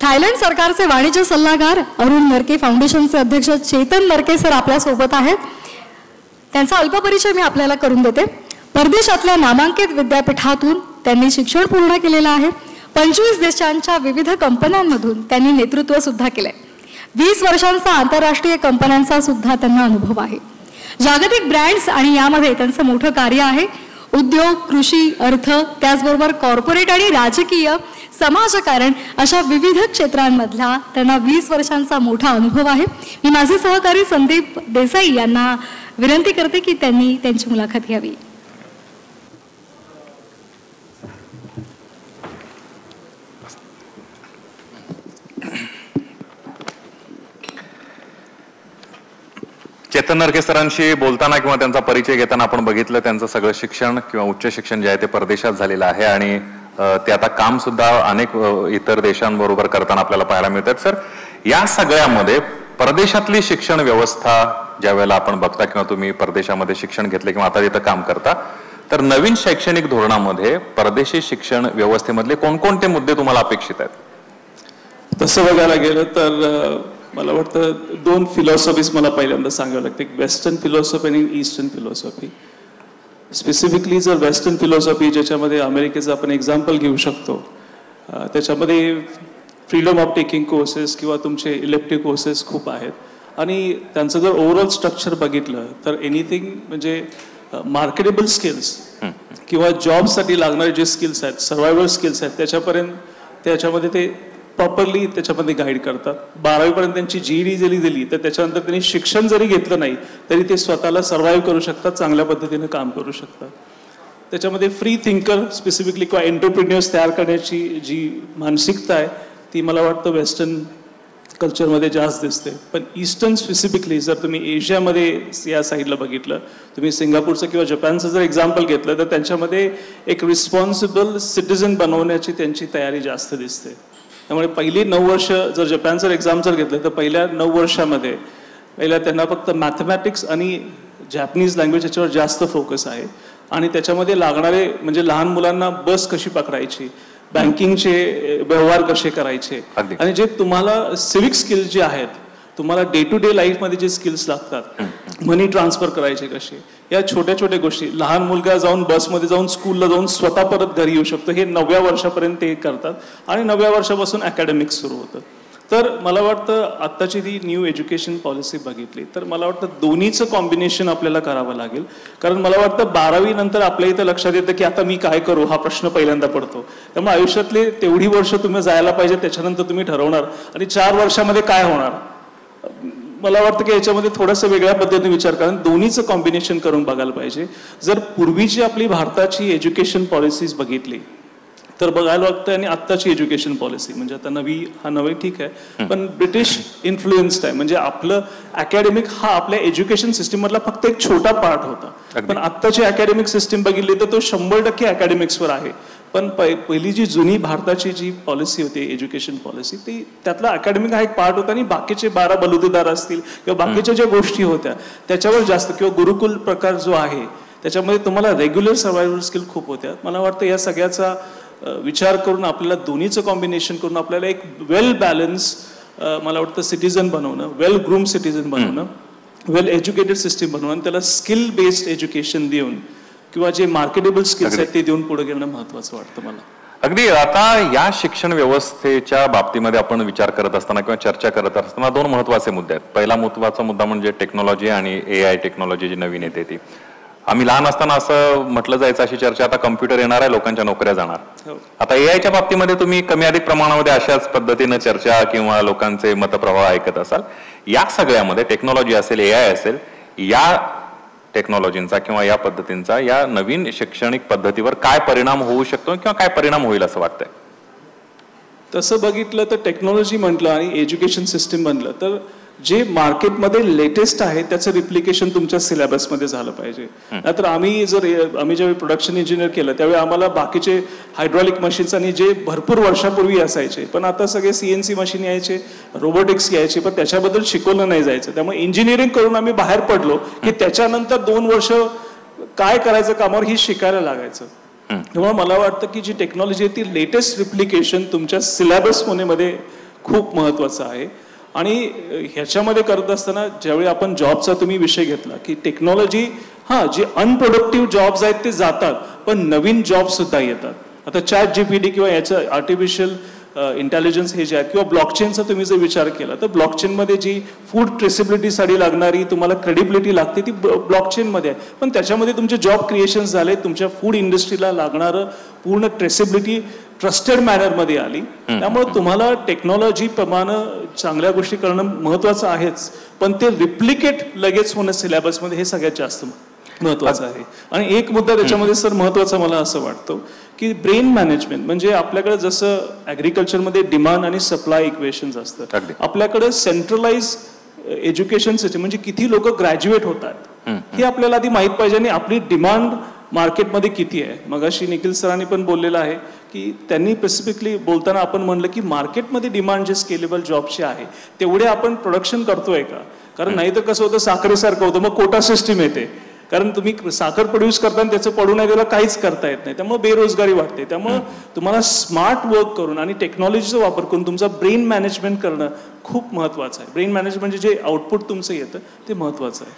Thailand सरकारचे वाणिज्य सल्लागार अरुण नरके फाउंडेशनचे अध्यक्ष चेतन नरके सर आपल्या सोबत आहेत. त्यांचा अल्प परिचय मी आपल्याला करून देते. परदेशातल्या नामांकित विद्यापीठातून त्यांनी शिक्षण पूर्ण केलेलं आहे. 25 देशांच्या विविध कंपन्यांमधून त्यांनी नेतृत्व सुद्धा केलंय. 20 वर्षांचा आंतरराष्ट्रीय कंपन्यांचा सुद्धा त्यांना अनुभव आहे. जागतिक ब्रँड्स आणि यामध्ये त्यांचं मोठं कार्य आहे. उद्योग, कृषी, अर्थ, त्याचबरोबर कॉर्पोरेट आणि राजकीय, समाजकारण अशा विविध क्षेत्रांमधला त्यांना 20 वर्षांचा मोठा अनुभव आहे. मी माझे सहकारी संदीप देसाई यांना विनंती करते की त्यांनी त्यांची मुलाखत घ्यावी. चेतन नरके सरांशी बोलताना किंवा त्यांचा परिचय घेताना आपण बघितलं त्यांचं सगळं शिक्षण किंवा उच्च शिक्षण जे आहे ते परदेशात झालेलं आहे आणि ते आता काम सुद्धा अनेक इतर देशांबरोबर करताना आपल्याला पाहायला मिळतात. सर, या सगळ्यामध्ये परदेशातली शिक्षण व्यवस्था ज्या वेळेला आपण बघता किंवा तुम्ही परदेशामध्ये शिक्षण घेतले किंवा आता तिथं काम करता, तर नवीन शैक्षणिक धोरणामध्ये परदेशी शिक्षण व्यवस्थेमधले कोणकोणते मुद्दे तुम्हाला अपेक्षित आहेत? तसं बघायला गेलं तर मला वाटतं 2 फिलॉसॉफीज मला पहिल्यांदा सांगावं लागते. वेस्टर्न फिलॉसॉफी आणि ईस्टर्न फिलॉसॉफी. स्पेसिफिकली जर वेस्टर्न फिलॉसॉफी ज्याच्यामध्ये अमेरिकेचं आपण एक्झाम्पल घेऊ शकतो, त्याच्यामध्ये फ्रीडम ऑफ टेकिंग कोर्सेस किंवा तुमचे इलेक्टिव्ह कोर्सेस खूप आहेत आणि त्यांचं जर ओव्हरऑल स्ट्रक्चर बघितलं तर एनिथिंग म्हणजे मार्केटेबल स्किल्स किंवा जॉबसाठी लागणारे जे स्किल्स आहेत, सर्वायवल स्किल्स आहेत, त्याच्यामध्ये ते प्रॉपरली त्याच्यामध्ये गाईड करतात. 12वी पर्यंत त्यांची GED जरी दिली तर त्याच्यानंतर त्यांनी शिक्षण जरी घेतलं नाही तरी ते स्वतःला सर्व्हाइव्ह करू शकतात, चांगल्या पद्धतीने काम करू शकतात. त्याच्यामध्ये फ्री थिंकर स्पेसिफिकली किंवा एंटरप्रिन्युअर्स तयार करण्याची जी मानसिकता आहे ती मला वाटतं वेस्टर्न कल्चरमध्ये जास्त दिसते. पण ईस्टर्न स्पेसिफिकली जर तुम्ही एशियामध्ये या साईडला बघितलं, तुम्ही सिंगापूरचं किंवा जपानचं जर एक्झाम्पल घेतलं तर त्यांच्यामध्ये एक रिस्पॉन्सिबल सिटिझन बनवण्याची त्यांची तयारी जास्त दिसते. त्यामुळे पहिली 9 वर्ष जर जपानचं एक्झाम जर घेतलं तर पहिल्या 9 वर्षामध्ये त्यांना फक्त मॅथमॅटिक्स आणि जॅपनीज लँग्वेज याच्यावर जास्त फोकस आहे आणि त्याच्यामध्ये लागणारे म्हणजे लहान मुलांना बस कशी पकडायची, बँकिंगचे व्यवहार कसे करायचे आणि जे तुम्हाला सिविक स्किल्स जे आहेत, तुम्हाला डे टू डे लाईफमध्ये जे स्किल्स लागतात, मनी ट्रान्सफर करायचे कसे, या छोट्या छोट्या गोष्टी. लहान मुलगा जाऊन बसमध्ये जाऊन स्कूलला जाऊन स्वतः परत घरी येऊ शकतो, हे 9व्या वर्षापर्यंत ते करतात आणि 9व्या वर्षापासून अकॅडमिक्स सुरू होतं. तर मला वाटतं आत्ताची ती न्यू एज्युकेशन पॉलिसी बघितली तर मला वाटतं दोन्हीचं कॉम्बिनेशन आपल्याला करावं लागेल. कारण मला वाटतं 12वी नंतर आपल्या इथं लक्षात येतं की आता मी काय करू हा प्रश्न पहिल्यांदा पडतो. त्यामुळे आयुष्यातले तेवढी वर्ष तुम्ही जायला पाहिजे, त्याच्यानंतर तुम्ही ठरवणार आणि 4 वर्षामध्ये काय होणार. मला वाटतं की याच्यामध्ये थोडंसं वेगळ्या पद्धतीने विचार करा, दोन्हीचं कॉम्बिनेशन करून बघायला पाहिजे. जर पूर्वीची आपली भारताची एज्युकेशन पॉलिसीज बघितली तर बघायला लागतं आणि आत्ताची एज्युकेशन पॉलिसी म्हणजे आता नवी ठीक आहे पण ब्रिटिश इन्फ्लुएन्स्ड आहे. म्हणजे आपलं अकॅडमिक हा आपल्या एज्युकेशन सिस्टीम मधला फक्त एक छोटा पार्ट होता. पण आत्ताची अकॅडमिक सिस्टीम बघितली तर तो 100% अकॅडमिक्सवर आहे. पण पहिली जी जुनी भारताची जी पॉलिसी होती एज्युकेशन पॉलिसी ती त्यातला अकॅडमिक हा एक पार्ट होता आणि बाकीचे 12 बलुतेदार असतील किंवा बाकीच्या ज्या गोष्टी होत्या त्याच्यावर जास्त किंवा गुरुकुल प्रकार जो आहे त्याच्यामध्ये तुम्हाला रेग्युलर सर्वायवल स्किल खूप होत्या. मला वाटतं या सगळ्याचा विचार करून आपल्याला दोन्हीचं कॉम्बिनेशन करून आपल्याला एक वेल बॅलन्स मला वाटतं सिटीजन बनवणं, वेल ग्रूम सिटीजन बनवणं, वेल एज्युकेटेड सिस्टीम बनवणं आणि त्याला स्किल बेस्ड एज्युकेशन देऊन किंवा जे मार्केटेबल स्किल्स आहेत ते देऊन पुढे घेणं महत्वाचं वाटतं मला. अगदी. आता या शिक्षण व्यवस्थेच्या बाबतीमध्ये आपण विचार करत असताना किंवा चर्चा करत असताना 2 महत्वाचे मुद्दे आहेत. पहिला महत्वाचा मुद्दा म्हणजे टेक्नॉलॉजी आणि AI टेक्नॉलॉजी जी नवीन येते ती. आम्ही लहान असताना असं म्हटलं जायचं अशी चर्चा, आता कम्प्युटर येणार आहे, लोकांच्या नोकऱ्या जाणार. आता AIच्या बाबतीमध्ये तुम्ही कमी अधिक प्रमाणामध्ये अशाच पद्धतीनं चर्चा किंवा लोकांचे मतप्रवाह ऐकत असाल. या सगळ्यामध्ये टेक्नॉलॉजी असेल, AI असेल, या टेक्नॉलॉजींचा किंवा या पद्धतींचा या नवीन शैक्षणिक पद्धतीवर काय परिणाम होऊ शकतो किंवा काय परिणाम होईल असं वाटतंय? तसं बघितलं तर टेक्नॉलॉजी म्हटलं आणि एज्युकेशन सिस्टीम म्हटलं तर जे मार्केटमध्ये लेटेस्ट आहे त्याचं रिप्लिकेशन तुमच्या सिलेबसमध्ये झालं पाहिजे. नाहीतर आम्ही ज्यावेळी प्रोडक्शन इंजिनियर केलं त्यावेळी आम्हाला बाकीचे हायड्रॉलिक मशीन्स आणि जे भरपूर वर्षापूर्वी असायचे पण आता सगळे CNC मशीन यायचे, रोबोटिक्स यायचे पण त्याच्याबद्दल शिकवलं नाही जायचं. त्यामुळे इंजिनिअरिंग करून आम्ही बाहेर पडलो की त्याच्यानंतर 2 वर्ष काय करायचं कामावर ही शिकायला लागायचं. त्यामुळे मला वाटतं की जी टेक्नॉलॉजी आहे ती लेटेस्ट रिप्लिकेशन तुमच्या सिलेबस मध्ये खूप महत्त्वाचं आहे. आणि ह्याच्यामध्ये करत असताना ज्यावेळी आपण जॉबचा तुम्ही विषय घेतला की टेक्नॉलॉजी, हां, जे अनप्रोडक्टिव्ह जॉब्स आहेत ते जातात, पण नवीन जॉब सुद्धा येतात. आता ChatGPT किंवा याचं आर्टिफिशियल इंटेलिजन्स हे जे आहे, किंवा ब्लॉकचेनचा तुम्ही जर विचार केला तर ब्लॉकचेनमध्ये जी फूड ट्रेसेबिलिटीसाठी लागणारी तुम्हाला क्रेडिबिलिटी लागते ती ब्लॉकचेनमध्ये आहे. पण त्याच्यामध्ये तुमचे जॉब क्रिएशन्स झाले, तुमच्या फूड इंडस्ट्रीला लागणारं पूर्ण ट्रेसेबिलिटी ट्रस्टेड मॅनरमध्ये आली. त्यामुळे तुम्हाला टेक्नॉलॉजी प्रमाणे चांगल्या गोष्टी करणं महत्त्वाचं आहेच, पण ते रिप्लिकेट लगेच होणं सिलेबसमध्ये हे सगळ्यात जास्त महत्त्वाचं आहे. आणि एक मुद्दा त्याच्यामध्ये सर महत्त्वाचा मला असं वाटतो की ब्रेन मॅनेजमेंट, म्हणजे आपल्याकडे जसं ॲग्रिकल्चरमध्ये डिमांड आणि सप्लाय इक्वेशन्स असतं, आपल्याकडे सेंट्रलाइज एज्युकेशन सिस्टम म्हणजे किती लोक ग्रॅज्युएट होतात हे आपल्याला आधी माहीत पाहिजे आणि आपली डिमांड मार्केटमध्ये किती आहे. मगाशी निखिल सरांनी पण बोललेलं आहे की त्यांनी स्पेसिफिकली बोलताना आपण म्हणलं की मार्केटमध्ये डिमांड जे स्केलेबल जॉबचे आहे तेवढे आपण प्रोडक्शन करतोय का. कारण नाही तर कसं होतं, साखरेसारखं होतं, मग कोटा सिस्टीम येते. कारण तुम्ही साखर प्रोड्यूस करताना त्याचं पडू नाही, त्याला काहीच करता येत नाही, त्यामुळे बेरोजगारी वाढते. त्यामुळे तुम्हाला स्मार्ट वर्क करून आणि टेक्नॉलॉजीचा वापर करून तुमचा ब्रेन मॅनेजमेंट करणं खूप महत्त्वाचं आहे. ब्रेन मॅनेजमेंट जे आउटपुट तुमचं येतं ते महत्त्वाचं आहे.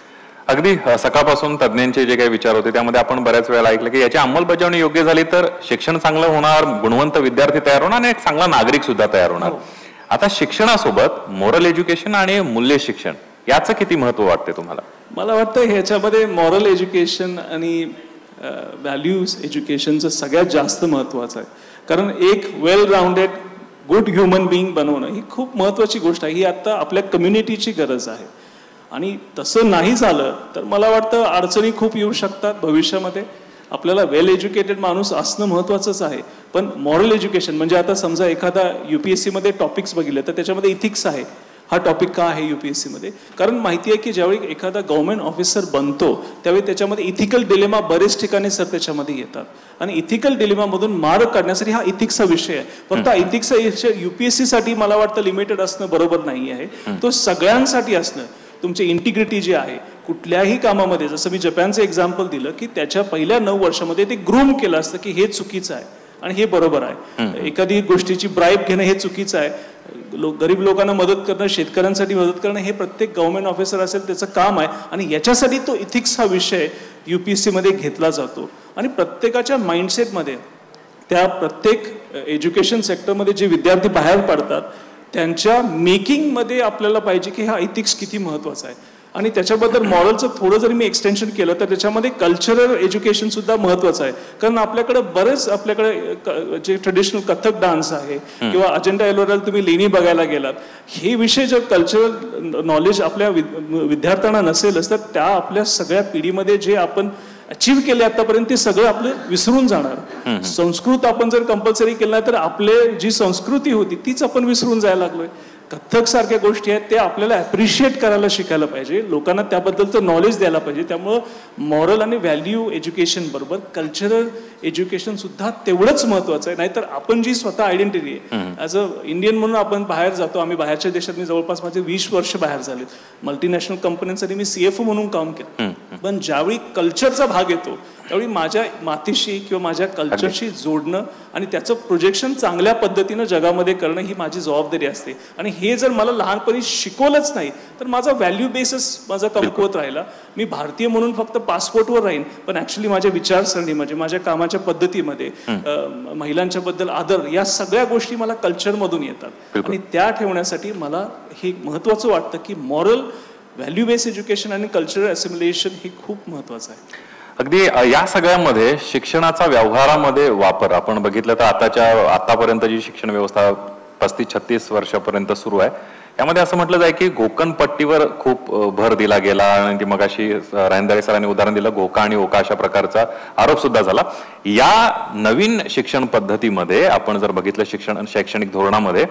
अगदी सकाळपासून तज्ज्ञांचे जे काही विचार होते त्यामध्ये आपण बऱ्याच वेळेला ऐकलं की याची अंमलबजावणी योग्य झाली तर शिक्षण चांगलं होणार, गुणवंत विद्यार्थी तयार होणार आणि एक चांगला नागरिक सुद्धा तयार होणार. आता शिक्षणासोबत मोरल एज्युकेशन आणि मूल्य शिक्षण याचं किती महत्व वाटते तुम्हाला? मला वाटतं ह्याच्यामध्ये मॉरल एज्युकेशन आणि व्हॅल्यूज एज्युकेशनचं सगळ्यात जास्त महत्त्वाचं आहे. कारण एक वेल राऊंडेड गुड ह्युमन बिईंग बनवणं ही खूप महत्त्वाची गोष्ट आहे. ही आता आपल्या कम्युनिटीची गरज आहे. आणि तसं नाही झालं तर मला वाटतं अडचणी खूप येऊ शकतात भविष्यामध्ये. आपल्याला वेल एज्युकेटेड माणूस असणं महत्त्वाचंच आहे, पण मॉरल एज्युकेशन म्हणजे आता समजा एखादा UPSC मध्ये टॉपिक्स बघितले तर त्याच्यामध्ये इथिक्स आहे. हा टॉपिक का आहे UPSC मध्ये? कारण माहिती आहे की ज्यावेळी एखादा गव्हर्नमेंट ऑफिसर बनतो त्यावेळी त्याच्यामध्ये इथिकल डिलेमा बरेच ठिकाणी सर त्याच्यामध्ये येतात आणि इथिकल डिलेमामधून मार्ग काढण्यासाठी हा इथिक्सचा विषय आहे. फक्त इथिक्सचा विषय UPSC साठी मला वाटतं लिमिटेड असणं बरोबर नाही आहे. तो सगळ्यांसाठी असणं, तुमची इंटिग्रिटी जी आहे कुठल्याही कामामध्ये, जसं मी जपानचं एक्झाम्पल दिलं की त्याच्या पहिल्या 9 वर्षामध्ये ते ग्रूम केलं असतं की हे चुकीचं आहे आणि हे बरोबर आहे. एखादी गोष्टीची ब्राईब घेणं हे चुकीचं आहे. गरीब लोकांना मदत करणं, शेतकऱ्यांसाठी मदत करणं हे प्रत्येक गव्हर्नमेंट ऑफिसर असेल त्याचं काम आहे आणि याच्यासाठी तो इथिक्स हा विषय UPSC मध्ये घेतला जातो. आणि प्रत्येकाच्या माइंडसेटमध्ये त्या प्रत्येक एज्युकेशन सेक्टरमध्ये जे विद्यार्थी बाहेर पडतात त्यांच्या मेकिंगमध्ये आपल्याला पाहिजे की हा इथिक्स किती महत्त्वाचा आहे. आणि त्याच्याबद्दल मॉरलचं थोडं जरी मी एक्सटेन्शन केलं तर त्याच्यामध्ये कल्चरल एज्युकेशन सुद्धा महत्त्वाचं आहे. कारण आपल्याकडे बरेच जे ट्रेडिशनल कथक डान्स आहे किंवा अजंठा एलोरा तुम्ही लेणी बघायला गेलात, हे विषय जर कल्चरल नॉलेज आपल्या विद्यार्थ्यांना नसेलच तर त्या आपल्या सगळ्या पिढीमध्ये जे आपण अचीव्ह केले आतापर्यंत ते सगळं आपलं विसरून जाणार. संस्कृत आपण जर कंपल्सरी केलं तर आपले जी संस्कृती होती तीच आपण विसरून जायला लागलोय. कथ्थक सारख्या गोष्टी आहेत त्या आपल्याला ॲप्रिशिएट करायला शिकायला पाहिजे, लोकांना त्याबद्दलचं नॉलेज द्यायला पाहिजे. त्यामुळं मॉरल आणि व्हॅल्यू एज्युकेशन बरोबर कल्चरल एज्युकेशन सुद्धा तेवढंच महत्त्वाचं आहे. नाहीतर आपण जी स्वतः आयडेंटिटी आहे ॲज अ इंडियन म्हणून आपण बाहेर जातो. आम्ही बाहेरच्या देशात, मी जवळपास माझे 20 वर्ष बाहेर झाले, मल्टीनॅशनल कंपन्यांसाठी मी CFO म्हणून काम केलं. पण ज्यावेळी कल्चरचा भाग येतो त्यावेळी माझ्या मातीशी किंवा माझ्या कल्चरशी जोडणं आणि त्याचं प्रोजेक्शन चांगल्या पद्धतीनं जगामध्ये करणं ही माझी जबाबदारी असते. आणि हे जर मला लहानपणी शिकवलंच नाही तर माझा व्हॅल्यू बेसच माझा कमकुवत राहिला. मी भारतीय म्हणून फक्त पासपोर्टवर राहीन, पण ऍक्च्युली माझ्या विचारसरणीमध्ये, माझ्या कामाच्या पद्धतीमध्ये, महिलांच्या बद्दल आदर, या सगळ्या गोष्टी मला कल्चरमधून येतात. आणि त्या ठेवण्यासाठी मला हे महत्त्वाचं वाटतं की मॉरल, व्हॅल्यू बेस्ड एज्युकेशन आणि कल्चरल असिम्युलेशन हे खूप महत्त्वाचं आहे. अगदी या सगळ्यामध्ये शिक्षणाचा व्यवहारामध्ये वापर आपण बघितलं तर आतापर्यंत जी शिक्षण व्यवस्था 35-36 वर्षापर्यंत सुरू आहे यामध्ये असं म्हटलं जाय की घोकणपट्टीवर खूप भर दिला गेला आणि ती मगाशी रायंदळे सरांनी उदाहरण दिलं घोका आणि ओका अशा प्रकारचा आरोप सुद्धा झाला. या नवीन शिक्षण पद्धतीमध्ये आपण जर बघितलं शैक्षणिक धोरणामध्ये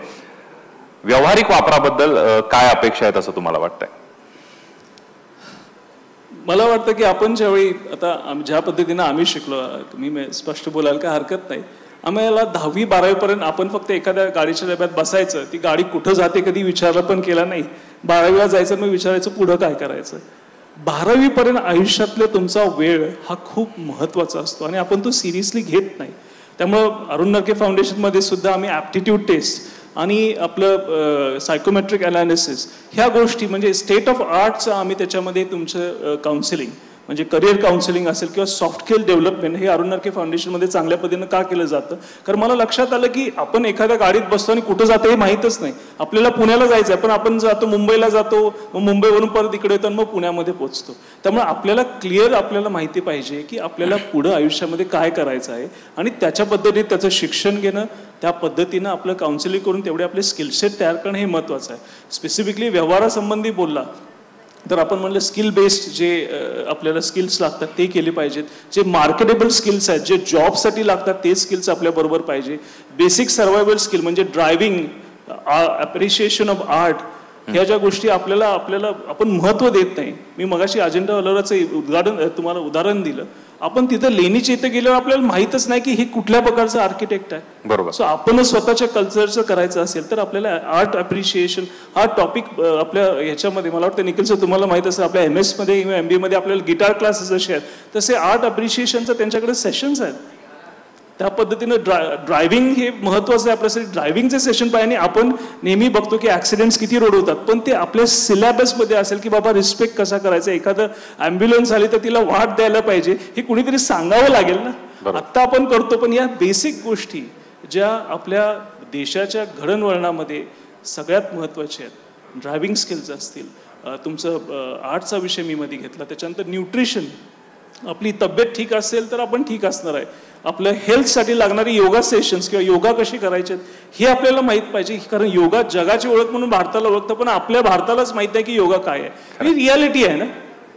व्यावहारिक वापराबद्दल काय अपेक्षा आहेत असं तुम्हाला वाटतंय? मला वाटतं की आपण ज्यावेळी आता ज्या पद्धतीनं आम्ही शिकलो, मी स्पष्ट बोलायला काय हरकत नाही, आम्हाला 10वी-12वी पर्यंत आपण फक्त एखाद्या गाडीच्या डब्यात बसायचं, ती गाडी कुठं जाते कधी विचारलं पण केला नाही. 12वीला जायचं, मग विचारायचं पुढं काय करायचं. 12वी पर्यंत आयुष्यातला तुमचा वेळ हा खूप महत्त्वाचा असतो आणि आपण तो सिरियसली घेत नाही. त्यामुळं अरुण नरके फाउंडेशनमध्ये सुद्धा आम्ही ॲप्टिट्यूड टेस्ट आणि आपलं सायकोमेट्रिक अनालिसिस, ह्या गोष्टी म्हणजे स्टेट ऑफ आर्टचं आम्ही त्याच्यामध्ये तुमचं काउन्सिलिंग म्हणजे करिअर काउन्सिलिंग असेल किंवा सॉफ्ट स्किल डेव्हलपमेंट हे अरुण नरके फाउंडेशनमध्ये चांगल्या पद्धतीनं का केलं जातं. कारण मला लक्षात आलं की आपण एखाद्या गाडीत बसतो आणि कुठं जातो हे माहीतच नाही. आपल्याला पुण्याला जायचं आहे पण आपण जातो मुंबईला जातो, मग मुंबईवरून परत इकडे येतो आणि मग पुण्यामध्ये पोहोचतो. त्यामुळे आपल्याला क्लिअर आपल्याला माहिती पाहिजे की आपल्याला पुढं आयुष्यामध्ये काय करायचं आहे आणि त्याच्या पद्धतीने त्याचं शिक्षण घेणं, त्या पद्धतीनं आपलं काउन्सिलिंग करून तेवढे आपले स्किलसेट तयार करणं हे महत्त्वाचं आहे. स्पेसिफिकली व्यवहारासंबंधी बोलला तर आपण म्हणलं स्किल बेस्ड जे आपल्याला स्किल्स लागतात ते केले पाहिजेत. जे मार्केटेबल स्किल्स आहेत, जे जॉबसाठी लागतात ते स्किल्स आपल्याबरोबर पाहिजे. बेसिक सर्वायवल स्किल म्हणजे ड्रायव्हिंग, अप्रिशिएशन ऑफ आर्ट, ह्या ज्या गोष्टी आपल्याला आपण महत्त्व देत नाही. मी मगाशी अजेंडा अलराचं तुम्हाला उदाहरण दिलं. आपण तिथं लेणीच्या इथं गेल्यावर आपल्याला माहीतच नाही की हे कुठल्या प्रकारचं आर्किटेक्ट आहे. बरोबर. सो आपणच स्वतःच्या कल्चरचं करायचं असेल तर आपल्याला आर्ट अप्रिशिएशन हा टॉपिक आपल्या ह्याच्यामध्ये मला वाटतं निखिल सर तुम्हाला माहीत असेल आपल्या MS मध्ये किंवा MBA मध्ये आपल्याला गिटार क्लासेस जसे आहेत तसे आर्ट अप्रिशिएशनचं त्यांच्याकडे सेशन्स आहेत. त्या पद्धतीनं ड्रायव्हिंग हे महत्त्वाचं आहे आपल्यासाठी. ड्रायव्हिंगचे सेशन पाहिजे. आपण नेहमी बघतो की ॲक्सिडेंट्स किती रोड होतात पण ते आपल्या सिलेबसमध्ये असेल की बाबा रिस्पेक्ट कसा करायचा. एखादं ॲम्ब्युलन्स आली तर तिला वाट द्यायला पाहिजे हे कुणीतरी सांगावं लागेल ना. आत्ता आपण करतो पण या बेसिक गोष्टी ज्या आपल्या देशाच्या घडणवळणामध्ये सगळ्यात महत्त्वाच्या आहेत. ड्रायव्हिंग स्किल्स असतील, तुमचं आर्टचा विषय मी मध्ये घेतला, त्याच्यानंतर न्यूट्रिशन, आपली तब्येत ठीक असेल तर आपण ठीक असणार आहे. आपल्या हेल्थसाठी लागणारी योगा सेशन्स किंवा योगा कशी करायचे हे आपल्याला माहीत पाहिजे. कारण योगा जगाची ओळख म्हणून भारताला ओळखतं पण आपल्या भारतालाच माहित आहे की योगा काय आहे. ही रियालिटी आहे ना.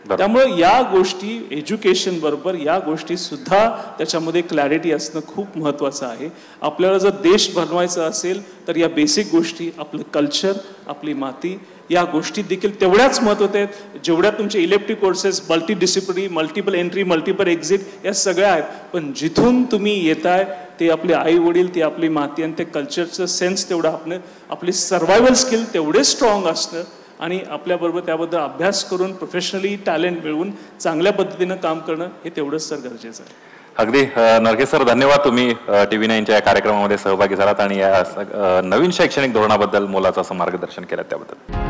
त्यामुळे या गोष्टी एज्युकेशन बरोबर या गोष्टी सुद्धा त्याच्यामध्ये क्लॅरिटी असणं खूप महत्त्वाचं आहे. आपल्याला जर देश बनवायचा असेल तर या बेसिक गोष्टी, आपलं कल्चर, आपली माती, या गोष्टी देखील तेवढ्याच महत्त्वाच्या आहेत जेवढ्या तुमचे elective courses, multidisciplinary, multiple entry, multiple exit या सगळ्या आहेत. पण जिथून तुम्ही येताय ते आपले आई वडील, ते आपली माती आणि ते कल्चरचं सेन्स तेवढं आपली सर्वायवल स्किल तेवढे स्ट्रॉंग असणं आणि आपल्याबरोबर त्याबद्दल अभ्यास करून प्रोफेशनली टॅलेंट मिळवून चांगल्या पद्धतीनं काम करणं हे तेवढंच सर गरजेचं आहे. अगदी नरके सर, धन्यवाद. तुम्ही TV9च्या या कार्यक्रमामध्ये सहभागी झालात आणि या नवीन शैक्षणिक धोरणाबद्दल मोलाचं असं मार्गदर्शन केलं त्याबद्दल.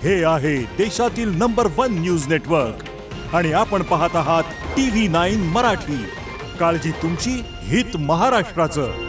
हे आहे देशातील नंबर 1 न्यूज नेटवर्क आणि आपण पाहत आहात TV9 मराठी. काळजी तुमची, हित महाराष्ट्राचं.